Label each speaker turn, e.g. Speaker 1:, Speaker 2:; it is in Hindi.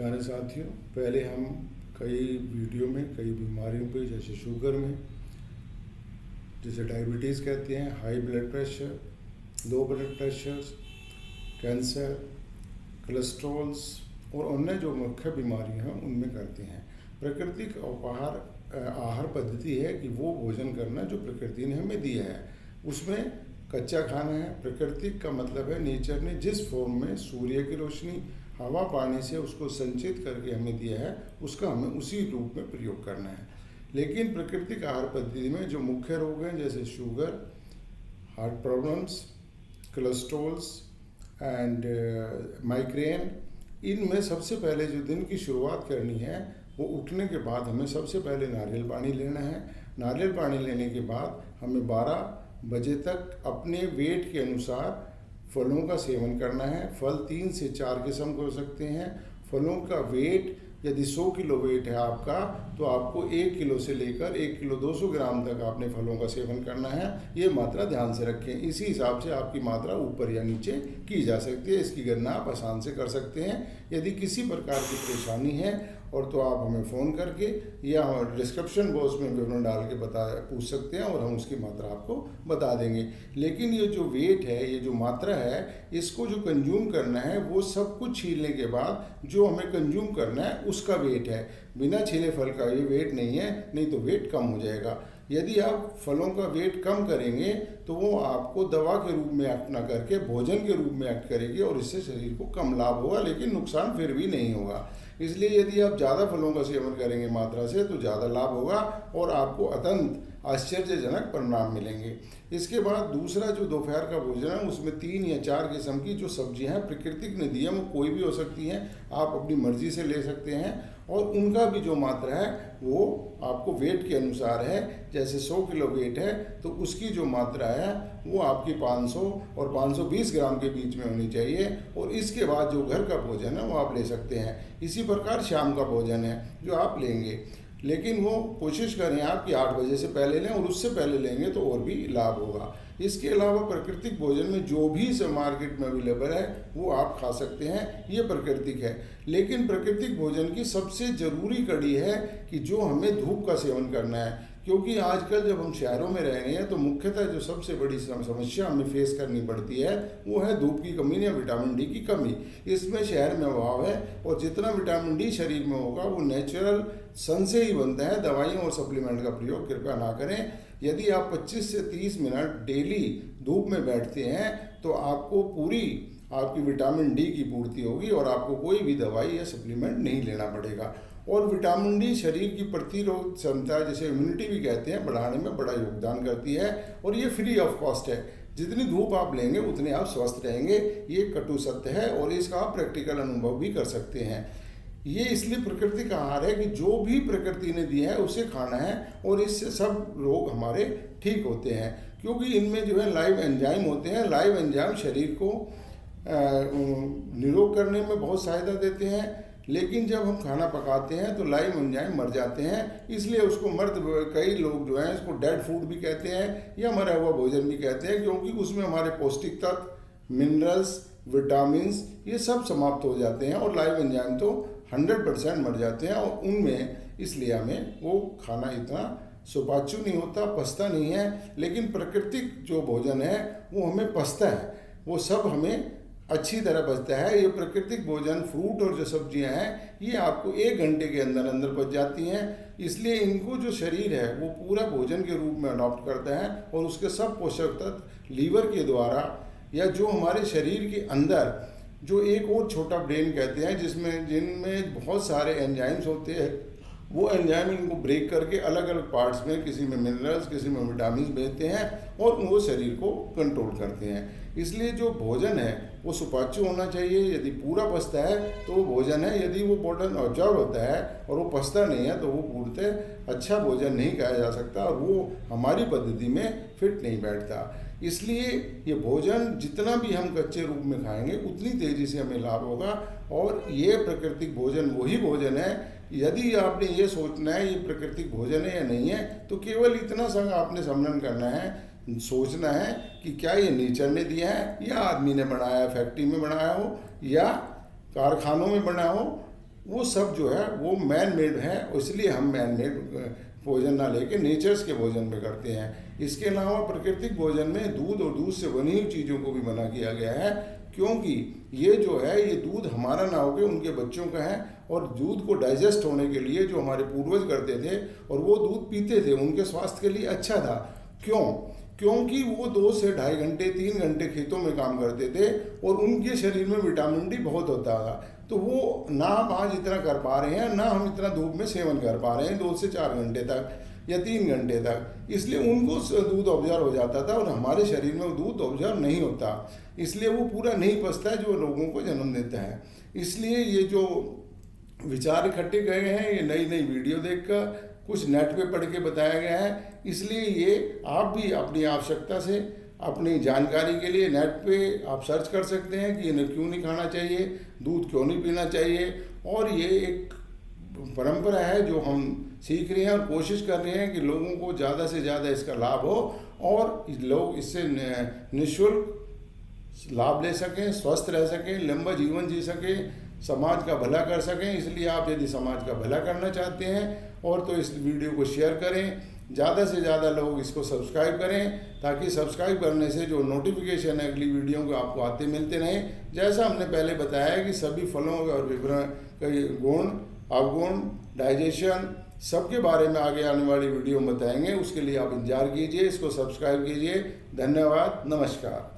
Speaker 1: प्यारे साथियों, पहले हम कई वीडियो में कई बीमारियों पे, जैसे शुगर में, जिसे डायबिटीज़ कहते हैं, high blood pressure, low blood pressure, cancer, cholesterols और अन्य जो मुख्य बीमारियां हैं उनमें करते हैं। प्राकृतिक आहार पद्धति है कि वो भोजन करना जो प्रकृति ने हमें दिया है, उसमें कच्चा खाना है। प्राकृतिक का मतलब है नेचर ने जिस फॉर्म में सूर्य की रोशनी, हवा, पानी से उसको संचित करके हमें दिया है, उसका हमें उसी रूप में प्रयोग करना है। लेकिन प्राकृतिक आहार पद्धति में जो मुख्य रोग हैं, जैसे sugar, heart problems, cholesterols and migraine, इनमें सबसे पहले जो दिन की शुरुआत करनी है वो उठने के बाद हमें सबसे पहले नारियल पानी लेना है। नारियल पानी लेने के बाद हमें 12 बजे तक अपने वेट के अनुसार फलों का सेवन करना है। फल 3 से 4 किस्म के हो सकते हैं। फलों का वेट यदि 100 किलो वेट है आपका, तो आपको 1 किलो से लेकर 1 किलो 200 ग्राम तक आपने फलों का सेवन करना है। ये मात्रा ध्यान से रखें। इसी हिसाब से आपकी मात्रा ऊपर या नीचे की जा सकती है। इसकी गणना आप आसान से कर सकते हैं। यदि किसी प्रकार की परेशानी है और तो आप हमें फ़ोन करके या डिस्क्रिप्शन बॉक्स में विवरण डाल के पूछ सकते हैं और हम उसकी मात्रा आपको बता देंगे। लेकिन ये जो वेट है, ये जो मात्रा है, इसको जो कंज्यूम करना है वो सब कुछ छीलने के बाद जो हमें कंज्यूम करना है उसका वेट है। बिना छीले फल का ये वेट नहीं है, नहीं तो वेट कम हो जाएगा। यदि आप फलों का वेट कम करेंगे तो वो आपको दवा के रूप में एक्ट ना करके भोजन के रूप में एक्ट करेगी और इससे शरीर को कम लाभ होगा, लेकिन नुकसान फिर भी नहीं होगा। इसलिए यदि आप ज़्यादा फलों का सेवन करेंगे मात्रा से तो ज़्यादा लाभ होगा और आपको अत्यंत आश्चर्यजनक परिणाम मिलेंगे। इसके बाद दूसरा जो दोपहर का भोजन है, उसमें 3 या 4 किस्म की जो सब्जियां हैं प्राकृतिक ने दी है, वो कोई भी हो सकती हैं, आप अपनी मर्जी से ले सकते हैं और उनका भी जो मात्रा है वो आपको वेट के अनुसार है। जैसे 100 किलो वेट है तो उसकी जो मात्रा है वो आपकी 500 और 520 ग्राम के बीच में होनी चाहिए। और इसके बाद जो घर का भोजन है वो आप ले सकते हैं। इसी प्रकार शाम का भोजन है जो आप लेंगे, लेकिन वो कोशिश करें आप कि 8 बजे से पहले लें और उससे पहले लेंगे तो और भी लाभ होगा। इसके अलावा प्राकृतिक भोजन में जो भी मार्केट में अवेलेबल है वो आप खा सकते हैं, ये प्राकृतिक है। लेकिन प्राकृतिक भोजन की सबसे ज़रूरी कड़ी है कि जो हमें धूप का सेवन करना है, क्योंकि आजकल जब हम शहरों में रह रहे हैं तो मुख्यतः जो सबसे बड़ी समस्या हमें फेस करनी पड़ती है वो है धूप की कमी या विटामिन डी की कमी। इसमें शहर में अभाव है और जितना विटामिन डी शरीर में होगा वो नेचुरल सन से ही बनता है। दवाइयों और सप्लीमेंट का प्रयोग कृपया ना करें। यदि आप 25 से 30 मिनट डेली धूप में बैठते हैं तो आपको पूरी आपकी विटामिन डी की पूर्ति होगी और आपको कोई भी दवाई या सप्लीमेंट नहीं लेना पड़ेगा। और विटामिन डी शरीर की प्रतिरोध क्षमता, जैसे इम्यूनिटी भी कहते हैं, बढ़ाने में बड़ा योगदान करती है और ये फ्री ऑफ कॉस्ट है। जितनी धूप आप लेंगे उतने आप स्वस्थ रहेंगे। ये कटु सत्य है और इसका आप प्रैक्टिकल अनुभव भी कर सकते हैं। ये इसलिए प्राकृतिक आहार है कि जो भी प्रकृति ने दिया है उसे खाना है और इससे सब रोग हमारे ठीक होते हैं, क्योंकि इनमें जो है लाइव एंजाइम होते हैं। लाइव एंजाइम शरीर को निरोग करने में बहुत सहायता देते हैं, लेकिन जब हम खाना पकाते हैं तो लाइव एंजाइम मर जाते हैं। इसलिए उसको कई लोग जो हैं इसको डेड फूड भी कहते हैं या मरा हुआ भोजन भी कहते हैं, क्योंकि उसमें हमारे पौष्टिक तत्व, मिनरल्स, विटामिन्स ये सब समाप्त हो जाते हैं और लाइव एंजाइम तो 100% मर जाते हैं और उनमें इसलिए हमें वो खाना इतना सुपाच्य नहीं होता, पचता नहीं है। लेकिन प्राकृतिक जो भोजन है वो हमें पचता है, वो सब हमें अच्छी तरह बचता है। ये प्राकृतिक भोजन, फ्रूट और जो सब्जियां हैं, ये आपको 1 घंटे के अंदर अंदर पच जाती हैं। इसलिए इनको जो शरीर है वो पूरा भोजन के रूप में अडॉप्ट करता है और उसके सब पोषक तत्व लीवर के द्वारा या जो हमारे शरीर के अंदर जो एक और छोटा ब्रेन कहते हैं जिनमें बहुत सारे एंजाइम्स होते हैं, वो एंजाइम इनको ब्रेक करके अलग अलग पार्ट्स में, किसी में मिनरल्स, किसी में विटामिन भेजते हैं और वो शरीर को कंट्रोल करते हैं। इसलिए जो भोजन है वो सुपाच्य होना चाहिए। यदि पूरा पचता है तो वो भोजन है, यदि वो भोजन ऑब्जॉर्व होता है और वो पचता नहीं है तो वो पूर्णतः अच्छा भोजन नहीं कहा जा सकता और वो हमारी पद्धति में फिट नहीं बैठता। इसलिए ये भोजन जितना भी हम कच्चे रूप में खाएंगे उतनी तेज़ी से हमें लाभ होगा। और ये प्राकृतिक भोजन वही भोजन है। यदि आपने ये सोचना है ये प्राकृतिक भोजन है या नहीं है, तो केवल इतना सा आपने समझन करना है, सोचना है कि क्या ये नेचर ने दिया है या आदमी ने बनाया, फैक्ट्री में बनाया हो या कारखानों में बना हो वो सब जो है वो मैन मेड है, इसलिए हम मैन मेड भोजन ना लेके नेचर्स के भोजन में करते हैं। इसके अलावा प्राकृतिक भोजन में दूध और दूध से बनी हुई चीज़ों को भी मना किया गया है, क्योंकि ये जो है ये दूध हमारा ना होकर उनके बच्चों का है, और दूध को डाइजेस्ट होने के लिए जो हमारे पूर्वज करते थे और वो दूध पीते थे, उनके स्वास्थ्य के लिए अच्छा था। क्यों? क्योंकि वो 2 से ढाई घंटे 3 घंटे खेतों में काम करते थे और उनके शरीर में विटामिन डी बहुत होता था। तो वो ना हम आज इतना कर पा रहे हैं, ना हम इतना धूप में सेवन कर पा रहे हैं 2 से 4 घंटे तक या 3 घंटे तक, इसलिए उनको दूध ऑब्जर्व हो जाता था और हमारे शरीर में वो दूध ऑब्जर्व नहीं होता, इसलिए वो पूरा नहीं पचता है जो लोगों को जन्म देता है। इसलिए ये जो विचार इकट्ठे गए हैं ये नई नई वीडियो देखकर, कुछ नेट पे पढ़ के बताया गया है, इसलिए ये आप भी अपनी आवश्यकता से अपनी जानकारी के लिए नेट पे आप सर्च कर सकते हैं कि इन्हें क्यों नहीं खाना चाहिए, दूध क्यों नहीं पीना चाहिए। और ये एक परंपरा है जो हम सीख रहे हैं और कोशिश कर रहे हैं कि लोगों को ज़्यादा से ज़्यादा इसका लाभ हो और लोग इससे निःशुल्क लाभ ले सकें, स्वस्थ रह सकें, लंबा जीवन जी सकें, समाज का भला कर सकें। इसलिए आप यदि समाज का भला करना चाहते हैं और तो इस वीडियो को शेयर करें, ज़्यादा से ज़्यादा लोग इसको सब्सक्राइब करें, ताकि सब्सक्राइब करने से जो नोटिफिकेशन है अगली वीडियो को आपको आते मिलते रहें। जैसा हमने पहले बताया कि सभी फलों और विवरण के गुण, अवगुण, डाइजेशन सबके बारे में आगे आने वाली वीडियो में बताएंगे, उसके लिए आप इंतजार कीजिए, इसको सब्सक्राइब कीजिए। धन्यवाद, नमस्कार।